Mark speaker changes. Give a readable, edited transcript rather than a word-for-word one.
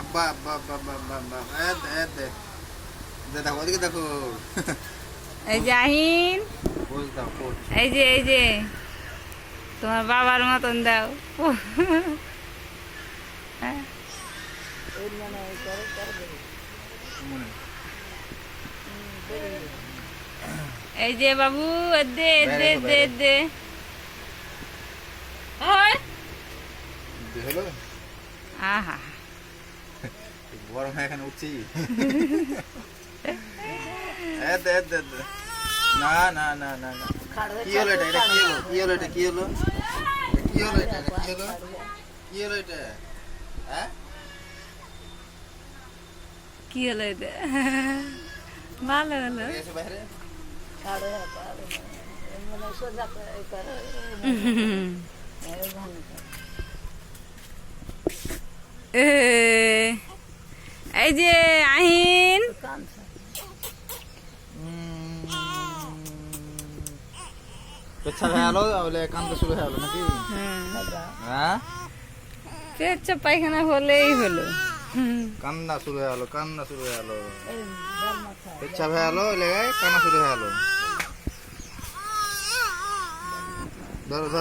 Speaker 1: আব্বা আব্বা আব্বা আব্বা আব্বা আব্বা দেখো ওদিকে দেখো
Speaker 2: এই যে আহিন,
Speaker 1: পোজ দাও পোজ
Speaker 2: এই যে তোমার বাবার মতন দাও। এই যে বাবু দে দে দে দে। ওই
Speaker 1: হলো
Speaker 2: আহা
Speaker 1: গরম হয়ে এখানে উঠছি না না না না না কি হলো এটা এটা কি হলো কি হলো এটা কি হলো কি হলো এটা কি হলো কি হলো এটা হ্যাঁ
Speaker 2: কি হলো এটা? ভালো হলো।
Speaker 1: এসে বাইরে
Speaker 2: এই যে আহিন,
Speaker 1: পেচ্ছা হয়ে গেলো বলে কান্দা শুরু হয়ে গেলো নাকি হ্যাঁ
Speaker 2: পেচ্ছা পায়খানা হলেই হলো।
Speaker 1: কান্না শুরু হয়ে গেলো কান্না শুরু হয়ে গেলো পেচ্ছা হয়ে গেলো লেগে কান্না শুরু হয়ে গেলো ধরো ধরো